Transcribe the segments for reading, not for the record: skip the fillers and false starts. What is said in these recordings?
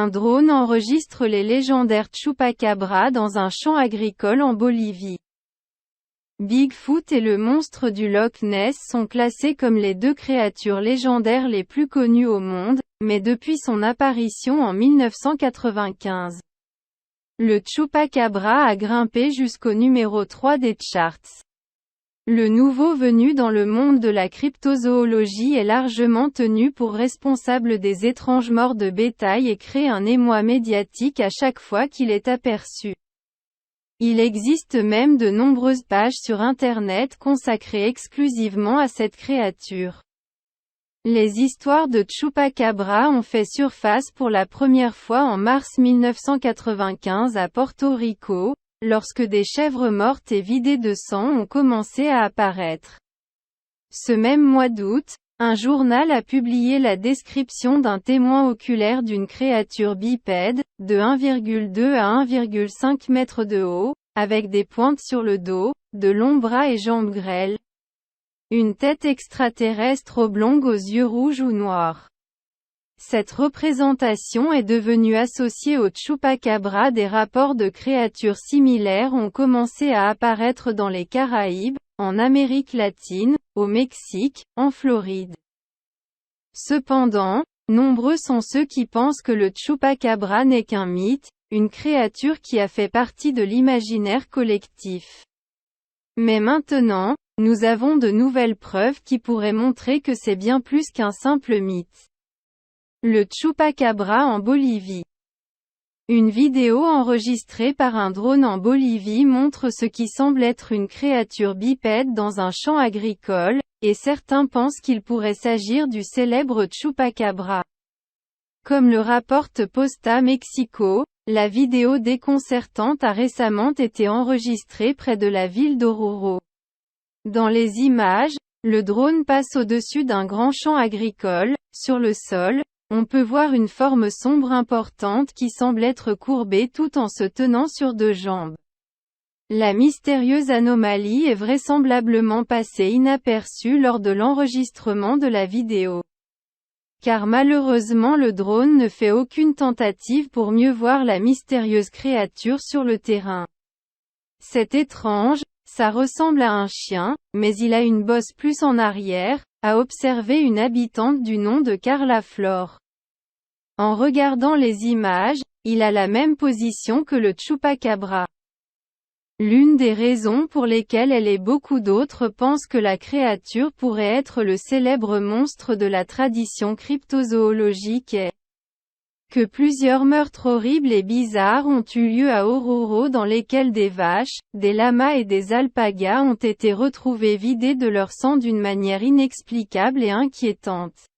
Un drone enregistre les légendaires chupacabras dans un champ agricole en Bolivie. Bigfoot et le monstre du Loch Ness sont classés comme les deux créatures légendaires les plus connues au monde, mais depuis son apparition en 1995. Le chupacabra a grimpé jusqu'au numéro 3 des charts. Le nouveau venu dans le monde de la cryptozoologie est largement tenu pour responsable des étranges morts de bétail et crée un émoi médiatique à chaque fois qu'il est aperçu. Il existe même de nombreuses pages sur Internet consacrées exclusivement à cette créature. Les histoires de chupacabra ont fait surface pour la première fois en mars 1995 à Porto Rico, lorsque des chèvres mortes et vidées de sang ont commencé à apparaître. Ce même mois d'août, un journal a publié la description d'un témoin oculaire d'une créature bipède, de 1,2 à 1,5 mètres de haut, avec des pointes sur le dos, de longs bras et jambes grêles. Une tête extraterrestre oblongue aux yeux rouges ou noirs. Cette représentation est devenue associée au chupacabra. Des rapports de créatures similaires ont commencé à apparaître dans les Caraïbes, en Amérique latine, au Mexique, en Floride. Cependant, nombreux sont ceux qui pensent que le chupacabra n'est qu'un mythe, une créature qui a fait partie de l'imaginaire collectif. Mais maintenant, nous avons de nouvelles preuves qui pourraient montrer que c'est bien plus qu'un simple mythe. Le chupacabra en Bolivie. Une vidéo enregistrée par un drone en Bolivie montre ce qui semble être une créature bipède dans un champ agricole, et certains pensent qu'il pourrait s'agir du célèbre chupacabra. Comme le rapporte Posta Mexico, la vidéo déconcertante a récemment été enregistrée près de la ville d'Oruro. Dans les images, le drone passe au-dessus d'un grand champ agricole. Sur le sol, on peut voir une forme sombre importante qui semble être courbée tout en se tenant sur deux jambes. La mystérieuse anomalie est vraisemblablement passée inaperçue lors de l'enregistrement de la vidéo. Car malheureusement le drone ne fait aucune tentative pour mieux voir la mystérieuse créature sur le terrain. C'est étrange, ça ressemble à un chien, mais il a une bosse plus en arrière, a observé une habitante du nom de Carla Flore. En regardant les images, il a la même position que le chupacabra. L'une des raisons pour lesquelles elle et beaucoup d'autres pensent que la créature pourrait être le célèbre monstre de la tradition cryptozoologique est que plusieurs meurtres horribles et bizarres ont eu lieu à Oruro dans lesquels des vaches, des lamas et des alpagas ont été retrouvés vidés de leur sang d'une manière inexplicable et inquiétante.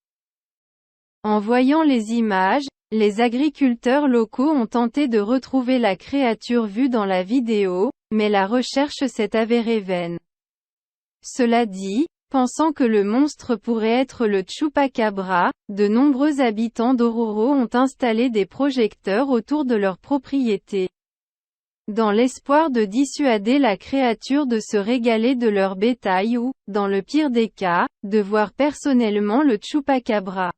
En voyant les images, les agriculteurs locaux ont tenté de retrouver la créature vue dans la vidéo, mais la recherche s'est avérée vaine. Cela dit, pensant que le monstre pourrait être le chupacabra, de nombreux habitants d'Oruro ont installé des projecteurs autour de leur propriété. Dans l'espoir de dissuader la créature de se régaler de leur bétail ou, dans le pire des cas, de voir personnellement le chupacabra.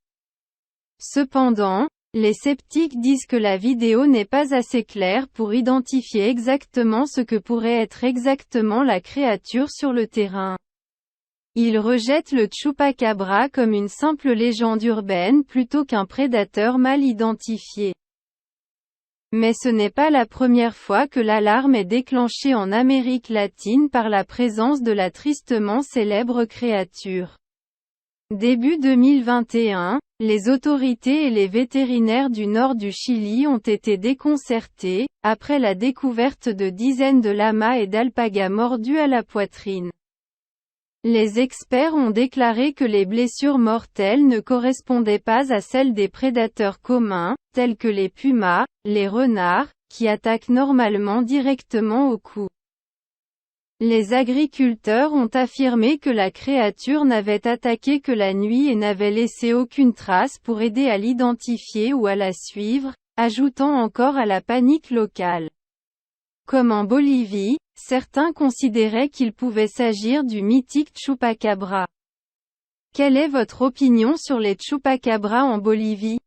Cependant, les sceptiques disent que la vidéo n'est pas assez claire pour identifier exactement ce que pourrait être exactement la créature sur le terrain. Ils rejettent le chupacabra comme une simple légende urbaine plutôt qu'un prédateur mal identifié. Mais ce n'est pas la première fois que l'alarme est déclenchée en Amérique latine par la présence de la tristement célèbre créature. Début 2021, les autorités et les vétérinaires du nord du Chili ont été déconcertés, après la découverte de dizaines de lamas et d'alpagas mordus à la poitrine. Les experts ont déclaré que les blessures mortelles ne correspondaient pas à celles des prédateurs communs, tels que les pumas, les renards, qui attaquent normalement directement au cou. Les agriculteurs ont affirmé que la créature n'avait attaqué que la nuit et n'avait laissé aucune trace pour aider à l'identifier ou à la suivre, ajoutant encore à la panique locale. Comme en Bolivie, certains considéraient qu'il pouvait s'agir du mythique chupacabra. Quelle est votre opinion sur les chupacabras en Bolivie ?